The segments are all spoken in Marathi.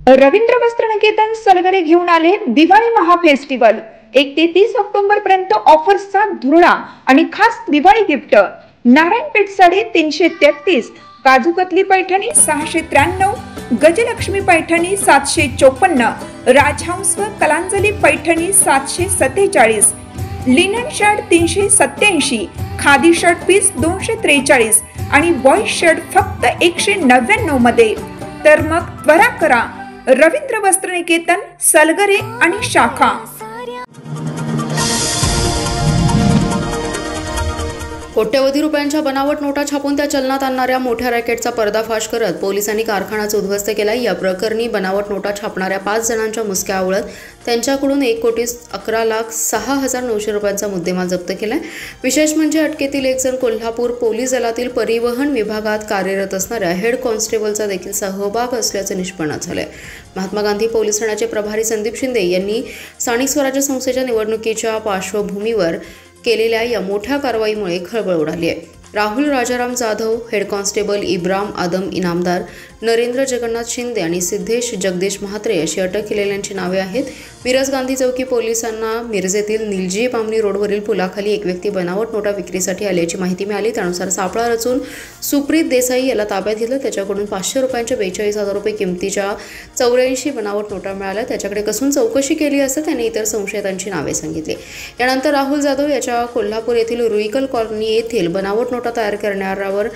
रवींद्र वस्त्रनिकेतन सलगरे घेऊन आले दिवाळी महाफेस्टिवल। 1 ते 30 ऑक्टोबर पर्यंत ऑफर्सचा धुरळा आणि खास दिवाळी गिफ्ट। नारायणपेठ साडी 333, काजूकतली पैठणी 693, गजलक्ष्मी पैठणी 754, राजहंस व Kalanjali Paithani 747, linen shirt 387, khadi shirt piece 243 आणि बॉयज शर्ट फक्त 199 मध्ये। तर मग त्वरा करा, रवींद्र वस्त्रनिकेतन सलगरे आणि शाखा। कोट्यवधी रुपयांच्या बनावट नोटा छापून त्या चलनात आणणाऱ्या मोठ्या रॅकेटचा पर्दाफाश करत पोलिसांनी कारखानाच उद्ध्वस्त केला। या प्रकरणी बनावट नोटा छापणाऱ्या 5 जणांच्या मुसक्या आवळत त्यांच्याकडून 1,11,06,900 रुपयांचा मुद्देमाल जप्त केलाय। विशेष म्हणजे अटकेतील एक जण कोल्हापूर पोलीस दलातील परिवहन विभागात कार्यरत असणाऱ्या हेड कॉन्स्टेबलचा देखील सहभाग असल्याचे निष्पन्न झाले। महात्मा गांधी पोलीस ठाण्याचे प्रभारी संदीप शिंदे यांनी स्थानिक स्वराज्य संस्थेच्या निवडणुकीच्या पार्श्वभूमीवर केलेल्या या मोठ्या कारवाईमुळे खळबळ उडाली आहे। राहुल राजाराम जाधव, हेड कॉन्स्टेबल इब्राम आदम इनामदार, नरेंद्र जगन्नाथ शिंदे आणि सिद्धेश जगदीश म्हात्रे अशी अटक केलेल्यांची नावे आहेत। मिरज गांधी चौकी पोलिसांना मिरजेतील निलजी पामणी रोडवरील पुलाखाली एक व्यक्ती बनावट नोटा विक्रीसाठी आल्याची माहिती मिळाली। त्यानुसार सापळा रचून सुप्रीत देसाई याला ताब्यात घेतलं। त्याच्याकडून 500 रुपयांच्या 42,000 रुपये किमतीच्या 84 बनावट नोटा मिळाल्या। त्याच्याकडे कसून चौकशी केली असता त्याने इतर संशयितांची नावे सांगितली। यानंतर राहुल जाधव याच्या कोल्हापूर येथील रुईकल कॉलनी येथील बनावट नोटा तयार करणाऱ्यावर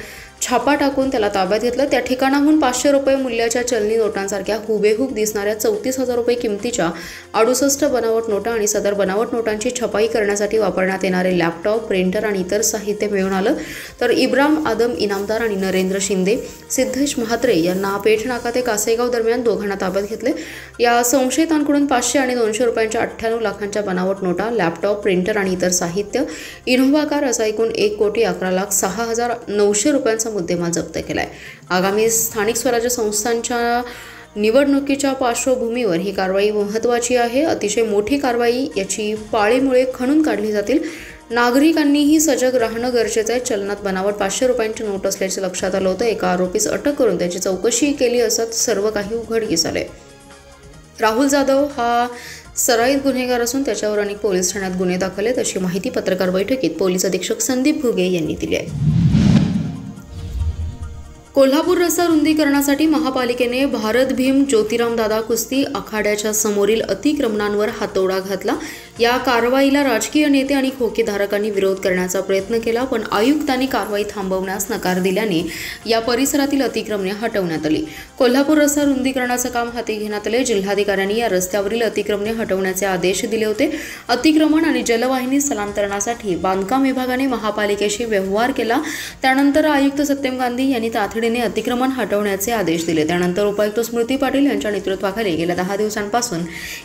छापा टाकून त्याला ताब्यात घेतलं। त्या ठिकाणाहून 500 रुपये मूल्याच्या चलनी नोटांसारख्या हुबेहूब दिसणाऱ्या 34,000 रुपये किमतीच्या 68 बनावट नोटा आणि सदर बनावट नोटांची छपाई करण्यासाठी वापरण्यात येणारे लॅपटॉप, प्रिंटर आणि इतर साहित्य मिळून आलं। तर इब्राम आदम इनामदार आणि नरेंद्र शिंदे, सिद्धेश म्हात्रे यांना पेठ नाका ते कासेगाव दरम्यान दोघांना ताब्यात घेतले। या संशयितांकडून 500 आणि 200 रुपयांच्या 98 लाखांच्या बनावट नोटा, लॅपटॉप, प्रिंटर आणि इतर साहित्य, इनोव्हा कार असा एकूण 1,11,06,900 रुपयांचा मुद्देमाल जप्त केलाय। आगामी स्थानिक स्वराज्य संस्थांच्या निवडणुकीच्या पार्श्वभूमीवर ही कारवाई महत्त्वाची आहे। अतिशय मोठी कारवाई याची पाळीमुळे खणून काढली जातील। नागरिकांनीही सजग राहणं गरजेचं आहे। चलनात बनावट 500 रुपयांची नोट असल्याचे लक्षात आलं होतं। एका आरोपीस अटक करून त्याची चौकशी केली असत सर्व काही उघडकीस आले। राहुल जाधव हा सराईत गुन्हेगार असून त्याच्यावर अनेक पोलीस ठाण्यात गुन्हे दाखल आहेत अशी माहिती पत्रकार बैठकीत पोलीस अधीक्षक संदीप घुगे यांनी दिली आहे। कोल्हापूर रस्ता रुंदीकरणासाठी महापालिकेने भारत भीम ज्योतिराम दादा कुस्ती आखाड्याच्या समोरील अतिक्रमणांवर हातोडा घातला। या कारवाईला राजकीय नेते आणि खोकीधारकांनी विरोध करण्याचा प्रयत्न केला, पण आयुक्तांनी कारवाई थांबवण्यास नकार दिल्याने या परिसरातील अतिक्रमणे हटवण्यात आली। कोल्हापूर रस्ता रुंदीकरणाचं काम हाती घेण्यात आले। जिल्हाधिकाऱ्यांनी या रस्त्यावरील अतिक्रमणे हटवण्याचे आदेश दिले होते। अतिक्रमण आणि जलवाहिनी स्थलांतरणासाठी बांधकाम विभागाने महापालिकेशी व्यवहार केला। त्यानंतर आयुक्त सत्यम गांधी यांनी तातडीने अतिक्रमण हटवण्याचे आदेश दिले। त्यानंतर उपायुक्त स्मृती पाटील यांच्या नेतृत्वाखाली गेल्या 10 दिवसांपासून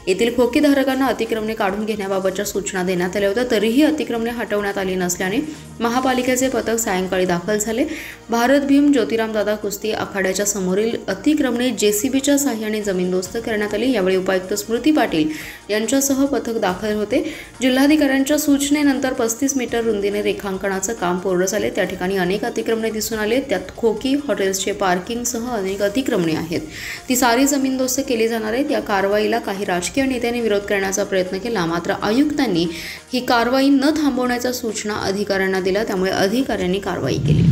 येथील खोकीधारकांना अतिक्रमणे काढून घेण्याबाबतच्या सूचना देण्यात आल्या होत्या। तरीही अतिक्रमणे हटवण्यात आली नसल्याने महापालिकेचे पथक सायंकाळी दाखल झाले। भारत भीम ज्योतिराम दादा कुस्ती आखाड्याच्या समोरील अतिक्रमणे जेसीबीच्या सहाय्याने जमीनदोस्त करण्यात आली। यावेळी उपायुक्त स्मृती पाटील यांच्यासह पथक दाखल होते। जिल्हाधिकाऱ्यांच्या सूचनेनंतर 35 मीटर रुंदीने रेखांकनाचं काम पूर्ण झाले। त्या ठिकाणी अनेक अतिक्रमणे दिसून आले। त्यात खोकी, हॉटेल्सचे पार्किंगसह अनेक अतिक्रमणे आहेत। ती सारी जमीनदोस्त केली जाणार आहेत। या कारवाईला काही राजकीय नेत्यांनी विरोध करण्याचा प्रयत्न केला, मात्र आयुक्तांनी ही कारवाई न थांबवण्याच्या सूचना अधिकाऱ्यांना दिल्या, त्यामुळे अधिकाऱ्यांनी कारवाई केली।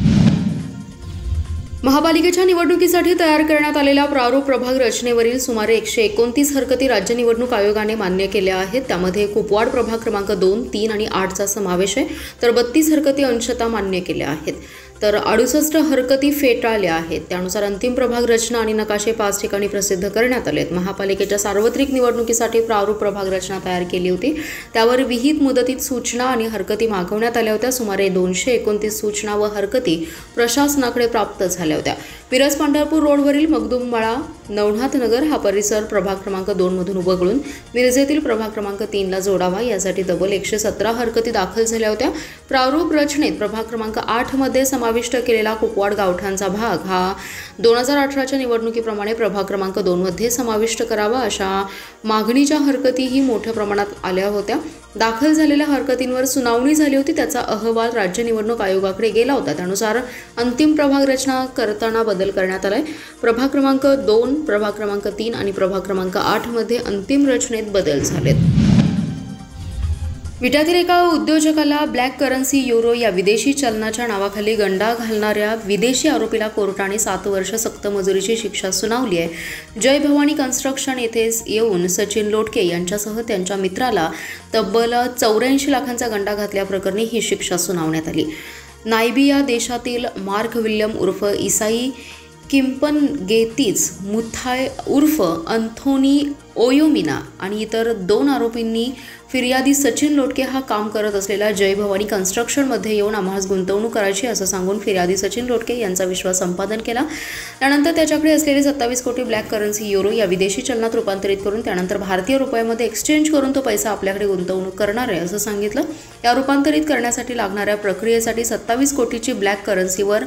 महापालिकेच्या निवडणुकीसाठी तयार करण्यात आलेल्या प्रारूप प्रभाग रचनेवरील सुमारे 129 हरकती राज्य निवडणूक आयोगाने मान्य केल्या आहेत। त्यामध्ये कुपवाड प्रभाग क्रमांक 2, 3 आणि 8चा समावेश आहे। तर 32 हरकती अंशतः मान्य केल्या आहेत। तर 68 हरकती फेटाळल्या आहेत। त्यानुसार अंतिम प्रभाग रचना आणि नकाशे 5 ठिकाणी प्रसिद्ध करण्यात आले आहेत। महापालिकेच्या सार्वत्रिक निवडणुकीसाठी प्रारूप प्रभाग रचना तयार केली होती। त्यावर विहित मुदतीत सूचना आणि हरकती मागवण्यात आल्या होत्या। सुमारे 229 सूचना व हरकती प्रशासनाकडे प्राप्त झाल्या होत्या। मिरज पंढरपूर रोडवरील मगदुममाळा नवनाथ नगर हा परिसर प्रभाग क्रमांक 2 मधून वगळून मिरजेतील प्रभाग क्रमांक 3 ला जोडावा यासाठी तब्बल 117 हरकती दाखल झाल्या होत्या। प्रारूप रचनेत प्रभाग क्रमांक 8 मध्ये समाविष्ट केलेला कुपवाड गावठाणचा भाग हा 2018च्या निवडणुकीप्रमाणे प्रभाग क्रमांक 2 मध्ये समाविष्ट करावा अशा मागणीच्या हरकतीही मोठ्या प्रमाणात आल्या होत्या। दाखल झालेल्या हरकतींवर सुनावणी झाली होती. त्याचा अहवाल राज्य निवडणूक आयोगाकडे गेला होता. त्यानुसार अंतिम प्रभाग रचना करताना बदल करण्यात आलाय. प्रभाग क्रमांक 2, प्रभाग क्रमांक 3 आणि प्रभाग क्रमांक 8 मध्ये अंतिम रचनेत बदल झालेत. विट्यातील एका उद्योजकाला ब्लॅक करन्सी युरो या विदेशी चलनाच्या नावाखाली गंडा घालणाऱ्या विदेशी आरोपीला कोर्टाने 7 वर्ष सक्त मजुरीची शिक्षा सुनावली आहे. जय भवानी कन्स्ट्रक्शन येथे येऊन सचिन लोटके यांच्यासह त्यांच्या मित्राला तब्बल 84 लाखांचा गंडा घातल्याप्रकरणी ही शिक्षा सुनावण्यात आली. नायबिया देशातील मार्क विल्यम उर्फ इसाई किम्पनगेतीज मुथाय उर्फ अंथोनी ओयोमिना आणि इतर 2 आरोपींनी फिर्यादी सचिन लोटके हा काम करत असलेल्या जय भवानी कन्स्ट्रक्शनमध्ये येऊन आम्हास गुंतवणूक करायची असं सांगून फिर्यादी सचिन लोटके यांचा विश्वास संपादन केला. त्यानंतर त्याच्याकडे असलेले 27 कोटी ब्लॅक करन्सी युरो या विदेशी चलनात रूपांतरित करून त्यानंतर भारतीय रुपयामध्ये एक्सचेंज करून तो पैसा आपल्याकडे गुंतवणूक करणार आहे असं सांगितलं. या रूपांतरित करण्यासाठी लागणाऱ्या प्रक्रियेसाठी 27 कोटीची ब्लॅक करन्सीवर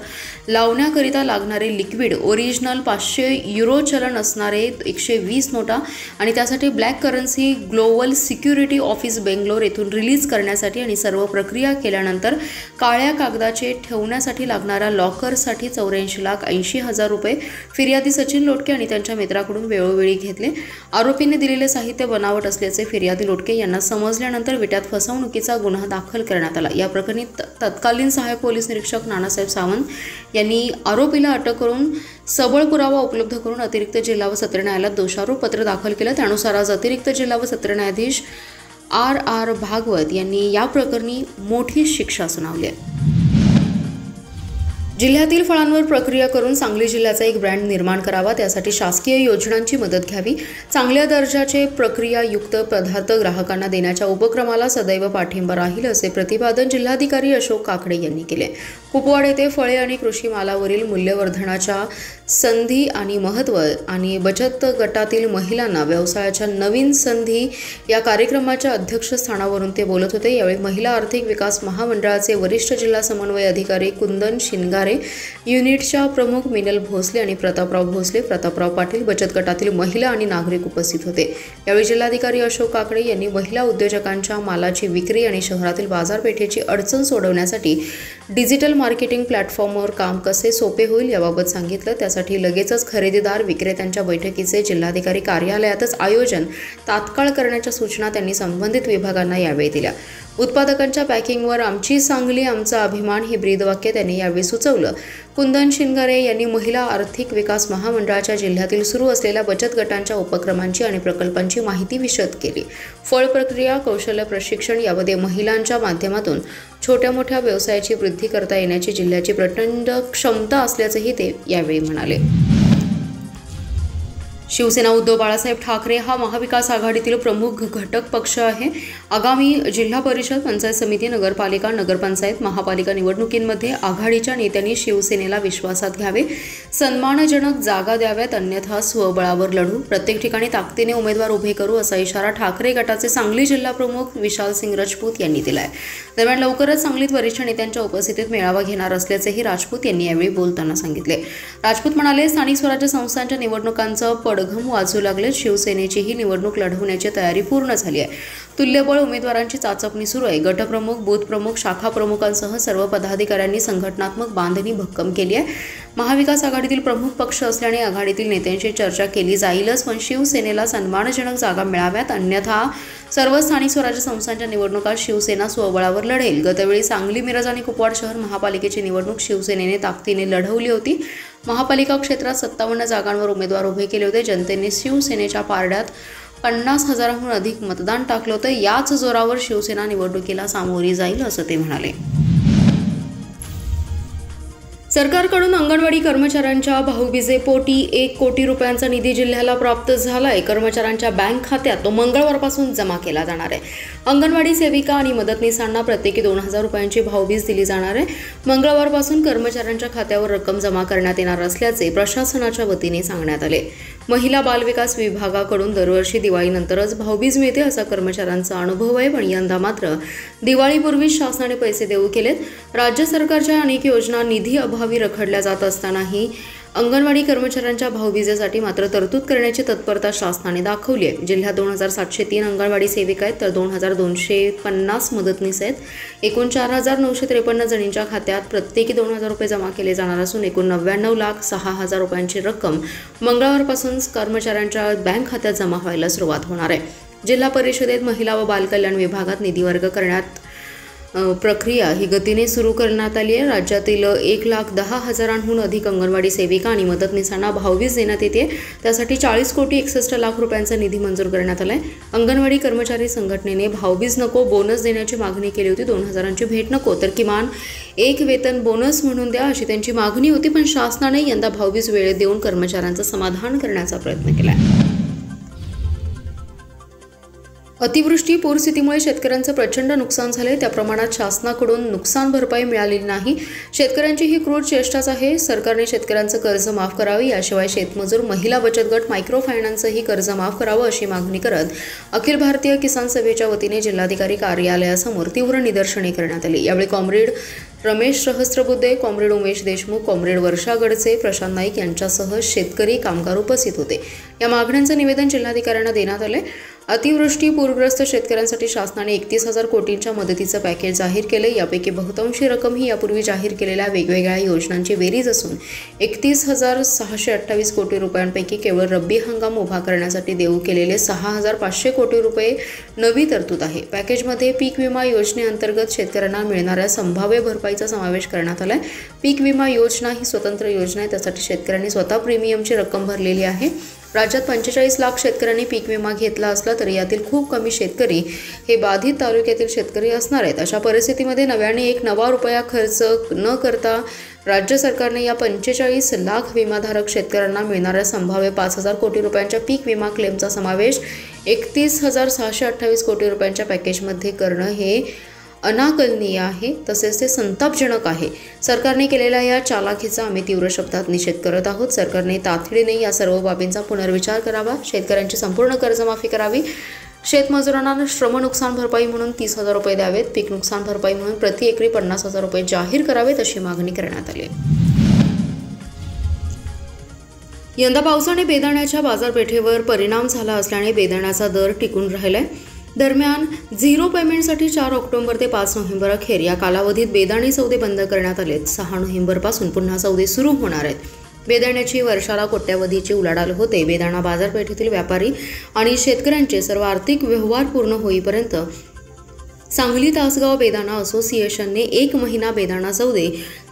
लावण्याकरिता लागणारे लिक्विड ओरिजिनल 500 युरो चलन असणारे 120 नोटा आणि त्यासाठी black currency global security office Bangalore येथून रिलीज करण्यासाठी आणि सर्व प्रक्रिया केल्यानंतर काळ्या कागदाचे ठेवण्यासाठी लागणाऱ्या लॉकरसाठी 84,80,000 रुपये फिर्यादी सचिन लोटके आणि त्यांच्या मित्राकडून वेळोवेळी घेतले. आरोपींनी दिलेले साहित्य बनावट असल्याचे फिर्यादी लोटके यांना समजल्यानंतर विट्यात फसवणुकीचा गुन्हा दाखल करण्यात आला. या प्रकरणी तत्कालीन सहाय्यक पोलीस निरीक्षक नानासाहेब सावंत यांनी आरोपीला अटक करून सबळ पुरावा उपलब्ध करून अतिरिक्त जिल्हा व सत्र न्यायालयात दोषारोप पत्र दाखल केलं. त्यानुसार आज अतिरिक्त जिल्हा व सत्र न्यायाधीश R. भागवत यांनी या प्रकरणी मोठी शिक्षा सुनावली आहे. जिल्ह्यातील फळांवर प्रक्रिया करून सांगली जिल्ह्याचा एक ब्रँड निर्माण करावा, त्यासाठी शासकीय योजनांची मदत घ्यावी. चांगल्या दर्जाचे प्रक्रियायुक्त पदार्थ ग्राहकांना देण्याच्या उपक्रमाला सदैव पाठिंबा राहील असे प्रतिपादन जिल्हाधिकारी अशोक काकडे यांनी केले. कुपवाड येथे फळे आणि कृषी मालावरील मूल्यवर्धनाच्या संधी आणि महत्त्व आणि बचत गटातील महिलांना व्यवसायाच्या नवीन संधी या कार्यक्रमाच्या अध्यक्षस्थानावरून ते बोलत होते. यावेळी महिला आर्थिक विकास महामंडळाचे वरिष्ठ जिल्हा समन्वय अधिकारी कुंदन शिनगारे, युनिटच्या प्रमुख मिनल भोसले आणि प्रतापराव भोसले, प्रतापराव पाटील, बचत गटातील महिला आणि नागरिक उपस्थित होते. यावेळी जिल्हाधिकारी अशोक काकडे यांनी महिला उद्योजकांच्या मालाची विक्री आणि शहरातील बाजारपेठेची अडचण सोडवण्यासाठी डिजिटल मार्केटिंग प्लॅटफॉर्मवर काम कसे सोपे होईल याबाबत सांगितलं. त्यासाठी लगेचच खरेदीदार विक्रेत्यांच्या बैठकीचे जिल्हाधिकारी कार्यालयातच आयोजन तात्काळ करण्याच्या सूचना त्यांनी संबंधित विभागांना यावेळी दिल्या. उत्पादकांच्या पॅकिंगवर आमची सांगली आमचा अभिमान हे ब्रीदवाक्य त्यांनी यावेळी सुचवलं. कुंदन शिनगारे यांनी महिला आर्थिक विकास महामंडळाच्या जिल्ह्यातील सुरू असलेल्या बचत गटांच्या उपक्रमांची आणि प्रकल्पांची माहिती विशद केली. फळ प्रक्रिया, कौशल्य प्रशिक्षण यामध्ये महिलांच्या माध्यमातून छोट्या मोठ्या व्यवसायाची वृद्धी करता येण्याची जिल्ह्याची प्रचंड क्षमता असल्याचंही ते यावेळी म्हणाले. शिवसेना उद्धव बाळासाहेब ठाकरे हा महाविकास आघाडीतील प्रमुख घटक पक्ष आहे. आगामी जिल्हा परिषद, पंचायत समिती, नगरपालिका, नगरपंचायत, महापालिका निवडणुकींमध्ये आघाडीच्या नेत्यांनी शिवसेनेला विश्वासात घ्यावे, सन्मानजनक जागा द्याव्यात, अन्यथा स्वबळावर लढू, प्रत्येक ठिकाणी ताकदीने उमेदवार उभे करू असा इशारा ठाकरे गटाचे सांगली जिल्हा प्रमुख विशाल सिंग राजपूत यांनी दिलाय. दरम्यान लवकरच सांगलीत वरिष्ठ नेत्यांच्या उपस्थितीत मेळावा घेणार असल्याचेही राजपूत यांनी यावेळी बोलताना सांगितले. राजपूत म्हणाले, स्थानिक स्वराज्य संस्थांच्या निवडणुकांचं पडघम वाजू लागले. शिवसेनेची ही निवडणूक लढवण्याची तयारी पूर्ण झाली आहे. तुल्यबळ उमेदवारांची चाचपणी सुरू आहे. गटप्रमुख, बूथ प्रमुख, शाखा प्रमुखांसह सर्व पदाधिकाऱ्यांनी संघटनात्मक बांधणी भक्कम केली आहे. महाविकास आघाडीतील प्रमुख पक्ष असल्याने आघाडीतील नेत्यांशी चर्चा केली जाईलच, पण शिवसेनेला सन्मानजनक जागा मिळाव्यात, अन्यथा सर्व स्थानिक स्वराज्य संस्थांच्या निवडणुकात शिवसेना स्वबळावर लढेल. गतवेळी सांगली, मिरज आणि कुपवाड शहर महापालिकेची निवडणूक शिवसेनेने ताकदीने लढवली होती. महापालिका क्षेत्रात 57 जागांवर उमेदवार उभे केले होते. जनतेने शिवसेनेच्या पारड्यात 50,000हून अधिक मतदान टाकलं होतं. याच जोरावर शिवसेना निवडणुकीला सामोरी जाईल असं ते म्हणाले. सरकारकडून अंगणवाडी कर्मचाऱ्यांच्या भाऊबीजेपोटी 1 कोटी रुपयांचा निधी जिल्ह्याला प्राप्त झाला आहे. कर्मचाऱ्यांच्या बँक खात्यात तो मंगळवारपासून जमा केला जाणार आहे. अंगणवाडी सेविका आणि मदतनीसांना प्रत्येकी 2,000 रुपयांची भाऊबीज दिली जाणार आहे. मंगळवारपासून कर्मचाऱ्यांच्या खात्यावर रक्कम जमा करण्यात येणार असल्याचे प्रशासनाच्या वतीने सांगण्यात आले. महिला बालविकास विभागाकडून दरवर्षी दिवाळीनंतरच भाऊबीज मिळते असा कर्मचाऱ्यांचा अनुभव आहे, पण यंदा मात्र दिवाळीपूर्वीच शासनाने पैसे देऊ केलेत. राज्य सरकारच्या अनेक योजना निधी अभावी रखडल्या जात असतानाही अंगणवाडी कर्मचाऱ्यांच्या भाऊबीजेसाठी मात्र तरतूद करण्याची तत्परता शासनाने दाखवली आहे। जिल्ह्यात 2703 अंगणवाडी सेविका आहेत तर 2250 मदतनीस आहेत। एकूण 4953 जणींच्या खात्यात प्रत्येकी 2000 रुपये जमा केले जाणार असून एकूण 99,06,000 रुपयांची रक्कम मंगळवारपासून कर्मचाऱ्यांच्या बँक खात्यात जमा व्हायला सुरुवात होणार आहे। जिल्हा परिषदेत महिला व बालकल्याण विभागात निधी वर्ग करण्यात प्रक्रिया ही गतीने सुरू करण्यात आली आहे। राज्यातील 1,10,000हून अधिक अंगणवाडी सेविका आणि मदतनीसांना भाऊबीज देण्यात येते। त्यासाठी 40,61,00,000 रुपयांचा निधी मंजूर करण्यात आलाय। अंगणवाडी कर्मचारी संघटनेने भाऊबीज नको बोनस देण्याची मागणी केली होती। 2000ची भेट नको तर किमान एक वेतन बोनस म्हणून द्या अशी त्यांची मागणी होती, पण शासनाने यंदा भाऊबीज वेळेत देऊन कर्मचाऱ्यांचं समाधान करण्याचा प्रयत्न केलाय। अतिवृष्टी पूरस्थितीमुळे शेतकऱ्यांचं प्रचंड नुकसान झाले, त्या प्रमाणात शासनाकडून नुकसान भरपाई मिळालेली नाही। शेतकऱ्यांची ही क्रूर चेष्टाच आहे। सरकारने शेतकऱ्यांचं कर्ज माफ करावे, याशिवाय शेतमजूर, महिला बचत गट, मायक्रो फायनान्सही कर्ज माफ करावं अशी मागणी करत अखिल भारतीय किसान सभेच्या वतीने जिल्हाधिकारी कार्यालयासमोर तीव्र निदर्शने करण्यात आली। यावेळी comrade Ramesh Sahasrabuddhe, comrade Umesh Deshmukh, comrade Varsha Gadse, Prashant Naik यांच्यासह शेतकरी कामगार उपस्थित होते। या मागण्यांचं निवेदन जिल्हाधिकाऱ्यांना देण्यात आले। अतिवृष्टी पूरग्रस्त शेतकऱ्यांसाठी शासनाने 31,000 कोटींच्या मदतीचं पॅकेज जाहीर केले। यापैकी बहुतांशी रक्कम ही यापूर्वी जाहीर केलेल्या वेगवेगळ्या योजनांची बेरीज असून 31,628 कोटी रुपयांपैकी केवळ रब्बी हंगाम उभा करण्यासाठी देऊ केलेले 6,500 कोटी रुपये नवी तरतूद आहे। पॅकेजमध्ये पीक विमा योजनेअंतर्गत शेतकऱ्यांना मिळणाऱ्या संभाव्य भरपाईचा समावेश करण्यात आलाय। पीक विमा योजना ही स्वतंत्र योजना आहे, त्यासाठी शेतकऱ्यांनी स्वतः प्रीमियमची रक्कम भरलेली आहे। राज्यात 45 लाख शेतकऱ्यांनी पीक विमा घेतला असला तरी यातील खूप कमी शेतकरी हे बाधित तालुक्यातील शेतकरी असणार आहेत। अशा परिस्थितीमध्ये नव्याने एक नवा रुपया खर्च न करता राज्य सरकारने या 45 लाख विमाधारक शेतकऱ्यांना मिळणाऱ्या संभाव्य 5,000 कोटी रुपयांच्या पीक विमा क्लेमचा समावेश 31,628 कोटी रुपयांच्या पॅकेजमध्ये करणं हे अनाकलनीय आहे, तसेच ते संतापजनक आहे। सरकारने केलेल्या या चालाखीचा आम्ही तीव्र शब्दात निषेध करत आहोत। सरकारने तातडीने या सर्व बाबींचा पुनर्विचार करावा, शेतकऱ्यांची संपूर्ण कर्जमाफी करावी, शेतमजुरांना श्रम नुकसान भरपाई म्हणून 30,000 रुपये द्यावेत, पीक नुकसान भरपाई म्हणून प्रति एकरी 50,000 रुपये जाहीर करावेत अशी मागणी करण्यात आली। यंदा पावसाने बेदाण्याच्या बाजारपेठेवर परिणाम झाला असल्याने बेदाण्याचा दर टिकून राहिलाय। दरम्यान झिरो पेमेंटसाठी 4 ऑक्टोबर ते 5 नोव्हेंबर अखेर या कालावधीत बेदाणे सौदे बंद करण्यात आलेत। 6 नोव्हेंबरपासून पुन्हा सौदे सुरू होणार आहेत। बेदाण्याची वर्षाला कोट्यावधीची उलाढाल होते। बेदाणा बाजारपेठेतील व्यापारी आणि शेतकऱ्यांचे सर्व आर्थिक व्यवहार पूर्ण होईपर्यंत सांगली तासगाव बेदाणा असोसिएशनने 1 महिना बेदाणा सौदे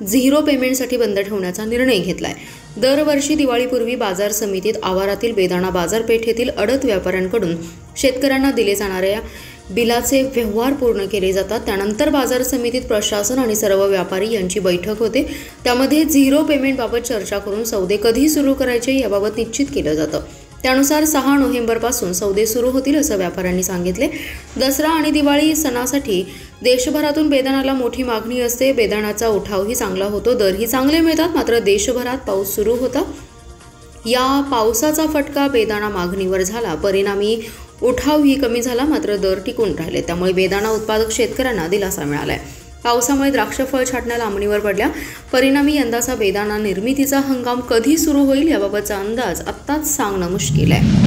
झिरो पेमेंटसाठी बंद ठेवण्याचा निर्णय घेतलाय। दरवर्षी दिवाळीपूर्वी बाजार समितीत आवारातील बेदाणा बाजारपेठेतील अडत व्यापाऱ्यांकडून शेतकऱ्यांना दिले जाणाऱ्या बिलाचे व्यवहार पूर्ण केले जातात। त्यानंतर बाजार समितीत प्रशासन आणि सर्व व्यापारी यांची बैठक होते। त्यामध्ये झिरो पेमेंटबाबत चर्चा करून सौदे कधी सुरू करायचे याबाबत निश्चित केलं जातं। त्यानुसार 6 नोव्हेंबरपासून सौदे सुरू होतील असं व्यापाऱ्यांनी सांगितले। दसरा आणि दिवाळी सणासाठी देशभरातून बेदाण्याला मोठी मागणी असते। बेदाण्याचा उठावही चांगला होतो, दरही चांगले मिळतात। मात्र देशभरात पाऊस सुरू होता, या पावसाचा फटका बेदाणा मागणीवर झाला, परिणामी उठावही कमी झाला, मात्र दर टिकून राहिले। त्यामुळे बेदाणा उत्पादक शेतकऱ्यांना दिलासा मिळालाय। पावसामुळे द्राक्ष फळ छाटण्या लांबणीवर पडल्या, परिणामी यंदाचा बेदाणा निर्मितीचा हंगाम कधी सुरू होईल याबाबतचा अंदाज आत्ताच सांगणं मुश्किल आहे।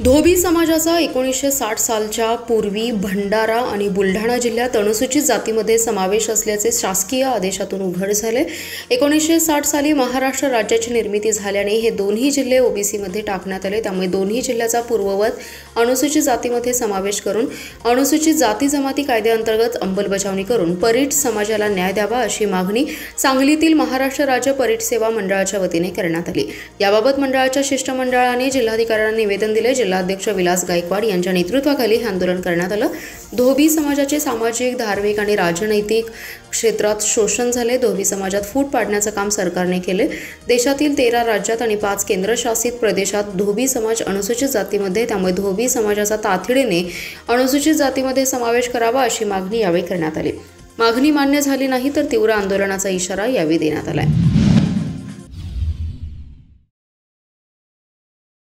धोबी समाजाचा 1960 सालच्या पूर्वी भंडारा आणि बुलढाणा जिल्ह्यात अनुसूचित जातीमध्ये समावेश असल्याचे शासकीय आदेशातून उघड झाले। 1960 साली महाराष्ट्र राज्याची निर्मिती झाल्याने हे दोन्ही जिल्हे ओबीसीमध्ये टाकण्यात आले। त्यामुळे दोन्ही जिल्ह्याचा पूर्ववत अनुसूचित जातीमध्ये समावेश करून अनुसूचित जाती जमाती कायद्याअंतर्गत अंमलबजावणी करून परीट समाजाला न्याय द्यावा अशी मागणी सांगलीतील महाराष्ट्र राज्य परीट सेवा मंडळाच्या वतीने करण्यात आली। याबाबत मंडळाच्या शिष्टमंडळाने जिल्हाधिकाऱ्यांना निवेदन दिले। जिल्हाध्यक्ष विलास गायकवाड यांच्या नेतृत्वाखाली हे आंदोलन करण्यात आलं। धोबी समाजाचे सामाजिक, धार्मिक आणि राजनैतिक क्षेत्रात शोषण झाले। धोबी समाजात फूट पाडण्याचं काम सरकारने केले। देशातील 13 राज्यात आणि 5 केंद्रशासित प्रदेशात धोबी समाज अनुसूचित जातीमध्ये, त्यामुळे धोबी समाजाचा तातडीने अनुसूचित जातीमध्ये समावेश करावा अशी मागणी यावेळी करण्यात आली। मागणी मान्य झाली नाही तर तीव्र आंदोलनाचा इशारा यावेळी देण्यात आलाय।